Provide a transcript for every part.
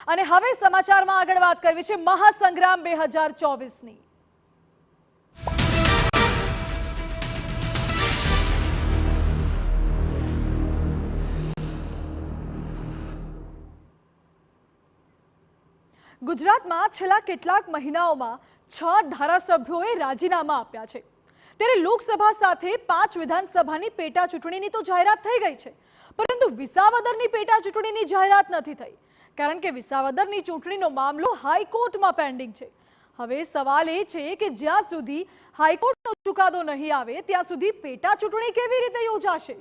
અને હવે સમાચારમાં આગળ વાત કરવી છે મહાસંગ્રામ 2024ની। ગુજરાતમાં છેલ્લા કેટલાક મહિનાઓમાં 6 ધારાસભ્યોએ રાજીનામા આપ્યા છે, ત્યારે લોકસભા સાથે 5 વિધાનસભાની પેટા ચૂંટણીની તો જાહેરાત થઈ ગઈ છે, પરંતુ વિસાવદરની પેટા ચૂંટણીની જાહેરાત નથી થઈ, કારણ કે વિસાવદરની ચૂંટણીનો મામલો હાઈકોર્ટમાં પેન્ડિંગ છે। હવે સવાલ એ છે કે જ્યાં સુધી હાઈકોર્ટનો ચુકાદો નહીં આવે ત્યાં સુધી પેટા ચૂંટણી કેવી રીતે યોજાશે?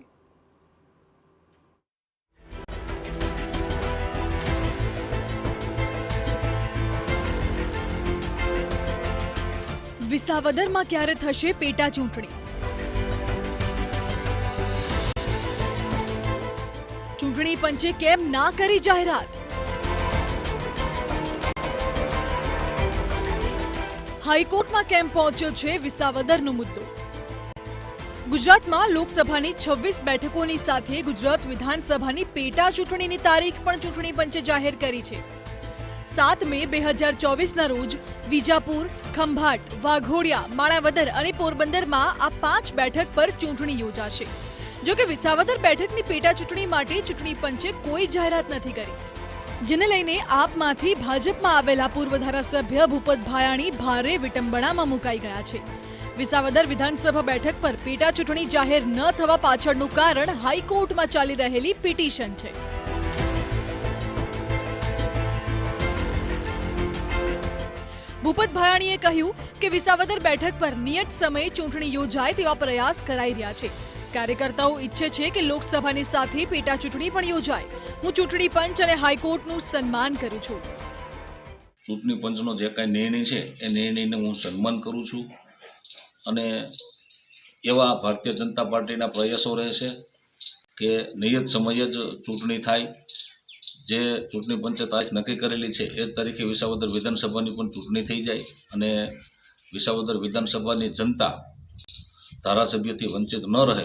વિસાવદરમાં ક્યારે થશે પેટા ચૂંટણી? ચૂંટણી પંચે કેમ ના કરી જાહેરાત? હાઈકોર્ટમાં કેમ પહોંચ્યો છે વિસાવદરનો મુદ્દો? ગુજરાતમાં લોકસભાની 26 બેઠકોની સાથે ગુજરાત વિધાનસભાની પેટા ચૂંટણીની તારીખ પણ ચૂંટણી પંચે જાહેર કરી છે। 7 મે 2024ના રોજ વિજાપુર, ખંભાટ, વાઘોડિયા, માણાવદર અને પોરબંદરમાં આ 5 બેઠક પર ચૂંટણી યોજાશે। જો કે વિસાવદર બેઠકની પેટા ચૂંટણી માટે ચૂંટણી પંચે કોઈ જાહેરાત નથી કરી, જેને લઈને આપમાંથી ભાજપમાં આવેલા પૂર્વ ધારાસભ્ય ભૂપત ભાયાણી ભારે વિટંબણામાં મુકાઈ ગયા છે। વિસાવદર વિધાનસભા બેઠક પર પેટા ચૂંટણી જાહેર ન થવા પાછળનું કારણ હાઈકોર્ટમાં ચાલી રહેલી પિટિશન છે। ભૂપત ભાયાણીએ કહ્યું કે વિસાવદર બેઠક પર નિયત સમયે ચૂંટણી યોજાય તેવા પ્રયાસ કરાઈ રહ્યા છે। કાર્યકર્તાઓ ઈચ્છે છે કે લોકસભાની સાથે પેટા ચૂંટણી પણ યોજાય। હું ચૂંટણી પંચ અને હાઈકોર્ટનું સન્માન કરું છું। ચૂંટણી પંચનો જે કાંઈ નિર્ણય છે એ નિર્ણયને હું સન્માન કરું છું અને એવા ભારતીય જનતા પાર્ટીના પ્રયાસો રહેશે કે નિયત સમયે જ ચૂંટણી થાય। જે ચૂંટણી પંચે તારીખ નક્કી કરેલી છે એ તારીખે વિસાવદર વિધાનસભાની પણ ચૂંટણી થઈ જાય અને વિસાવદર વિધાનસભાની જનતા ધારાસભ્યથી વંચિત ન રહે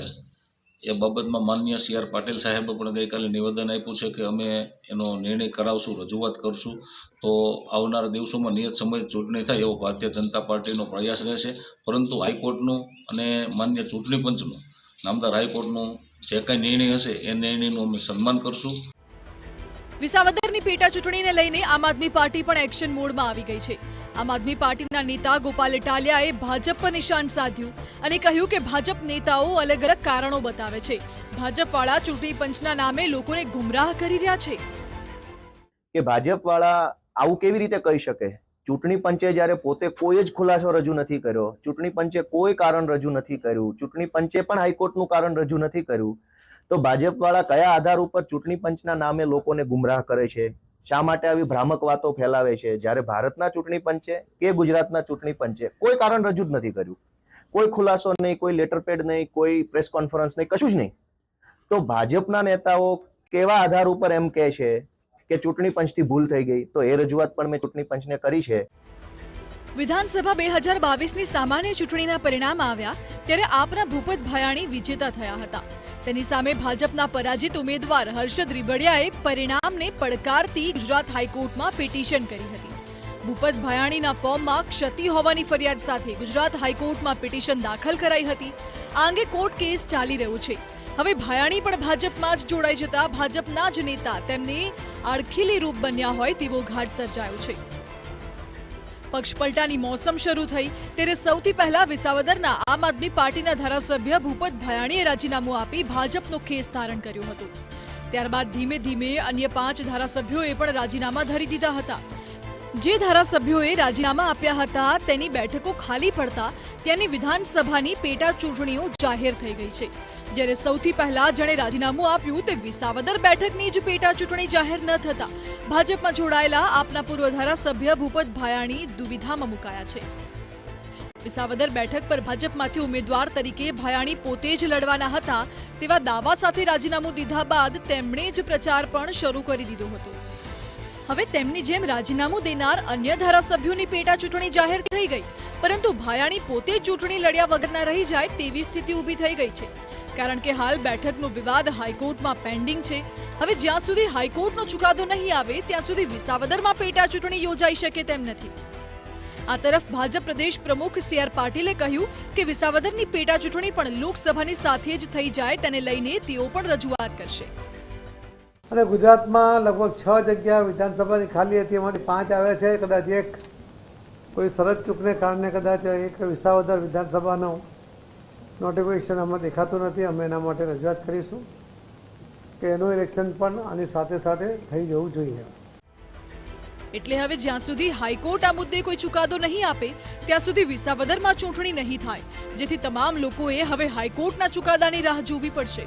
એ બાબતમાં માનનીય CR પાટીલ સાહેબે પણ ગઈકાલે નિવેદન આપ્યું છે કે અમે એનો નિર્ણય કરાવશું, રજૂઆત કરશું। તો આવનારા દિવસોમાં નિયત સમયે ચૂંટણી થાય એવો ભારતીય જનતા પાર્ટીનો પ્રયાસ રહેશે, પરંતુ હાઈકોર્ટનું અને માનનીય ચૂંટણી પંચનું, નામદાર હાઈકોર્ટનું જે કાંઈ નિર્ણય હશે એ નિર્ણયનું અમે સન્માન કરશું। વિસાવદરની પેટા ચૂંટણીને લઈને આમ આદમી પાર્ટી પણ એક્શન મોડમાં આવી ગઈ છે। આમ આદમી પાર્ટીના નેતા ગોપાલ ઇટાલિયાએ ભાજપ પર નિશાન સાધ્યું અને કહ્યું કે ભાજપ નેતાઓ અલગ અલગ કારણો બતાવે છે। ભાજપવાળા ચૂંટણી પંચના નામે લોકોને ગુમરાહ કરી રહ્યા છે। કે ભાજપવાળા આવું કેવી રીતે કહી શકે? ચૂંટણી પંચે જ્યારે પોતે કોઈ જ ખુલાસો રજૂ નથી કર્યો, ચૂંટણી પંચે કોઈ કારણ રજૂ નથી કર્યું, ચૂંટણી પંચે પણ હાઈકોર્ટનું કારણ રજૂ નથી કર્યું, તો ભાજપવાળા કયા આધાર ઉપર ચૂંટણી પંચના નામે લોકોને ગુમરાહ કરે છે? શા માટે આવી ભ્રામક વાતો ફેલાવે છે? જ્યારે ભારતના ચૂંટણી પંચે કે ગુજરાતના ચૂંટણી પંચે કોઈ કારણ રજૂ જ નથી કર્યું, કોઈ ખુલાસો નહીં, કોઈ લેટરપેડ નહીં, કોઈ પ્રેસ કોન્ફરન્સ નહીં, કશું જ નહીં, તો ભાજપના નેતાઓ કેવા આધાર ઉપર એમ કહે છે કે ચૂંટણી પંચથી ભૂલ થઈ ગઈ? તો એ રજૂઆત પણ મેં ચૂંટણી પંચને કરી છે। વિધાનસભા 2022ની સામાન્ય ચૂંટણીના પરિણામ આવ્યા ત્યારે આપના ભૂપત ભાયાણી વિજેતા થયા હતા। તેની સામે ભાજપના પરાજિત ઉમેદવાર હર્ષદ રીબડિયાએ પરિણામને પડકારતી ગુજરાત હાઈકોર્ટમાં પિટિશન કરી હતી। ભૂપત ભાયાણીના ફોર્મમાં ક્ષતિ હોવાની ફરિયાદ સાથે ગુજરાત હાઈકોર્ટમાં પિટિશન દાખલ કરાઈ હતી। આ અંગે કોર્ટ કેસ ચાલી રહ્યો છે। હવે ભાયાણી પણ ભાજપમાં જ જોડાઈ જતા ભાજપના જ નેતા તેમને આડખીલી રૂપ બન્યા હોય તેવો ઘાટ સર્જાયો છે। પક્ષપલટાની મોસમ શરૂ થઈ ત્યારે સૌથી પહેલા વિસાવદરના આમ આદમી પાર્ટીના ધારાસભ્ય ભૂપત ભાયાણીએ રાજીનામું આપી ભાજપનો ખેસ ધારણ કર્યો હતો। ત્યારબાદ ધીમે ધીમે અન્ય 5 ધારાસભ્યોએ પણ રાજીનામા ધરી દીધા હતા। જે ધારાસભ્યોએ રાજીનામા આપ્યા હતા તેની બેઠકો ખાલી પડતા ત્યાંની વિધાનસભાની પેટા ચૂંટણીઓ જાહેર થઈ ગઈ છે। જ્યારે સૌથી પહેલા જેણે રાજીનામું આપ્યું તે વિસાવદર બેઠકની જ પેટા ચૂંટણી જાહેર ન થતા ભાજપમાં જોડાયેલા આપના પૂર્વ ધારાસભ્ય ભૂપત ભાયાણી દુવિધામાં મુકાયા છે। વિસાવદર બેઠક પર ભાજપમાંથી ઉમેદવાર તરીકે ભાયાણી પોતે જ લડવાના હતા તેવા દાવા સાથે રાજીનામું દીધા બાદ તેમણે જ પ્રચાર પણ શરૂ કરી દીધો હતો। હવે તેમની જેમ રાજીનામું દેનાર અન્ય ધારાસભ્યોની પેટા ચૂંટણી જાહેર થઈ ગઈ, પરંતુ ભાયાણી પોતે ચૂંટણી લડ્યા વગરના રહી જાય તેવી સ્થિતિ ઊભી થઈ ગઈ છે। કારણ કે હાલ બેઠકનો વિવાદ હાઈકોર્ટમાં પેન્ડિંગ છે. હવે જ્યાં સુધી હાઈકોર્ટનો ચુકાદો નહીં આવે ત્યાં સુધી વિસાવદરમાં પેટા ચૂંટણી યોજાઈ શકે તેમ નથી. આ તરફ ભાજપ પ્રદેશ પ્રમુખ CR પાટીલે કહ્યું કે વિસાવદરની પેટા ચૂંટણી પણ લોકસભાની સાથે જ થઈ જાય તેને લઈને તેઓ પણ રજૂઆત કરશે. અને ગુજરાતમાં લગભગ 6 જગ્યા વિધાનસભાની ખાલી હતી, એમાંથી 5 આવ્યા છે. કદાચ એક કોઈ શરત ચૂકને કારણે કદાચ એક વિસાવદર વિધાનસભાનું નોટિફિકેશન આમાં દેખાતું નથી. અમે એના માટે રજૂઆત કરીશું કે એનું ઇલેક્શન પણ આની સાથે સાથે થઈ જવું જોઈએ. એટલે હવે જ્યાં સુધી હાઈકોર્ટ આ મુદ્દે કોઈ ચુકાદો નહીં આપે ત્યાં સુધી વિસાવદરમાં ચૂંટણી નહીં થાય, જેથી તમામ લોકોએ હવે હાઈકોર્ટના ચુકાદાની રાહ જોવી પડશે.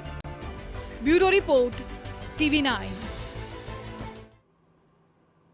Bureau report, TV9.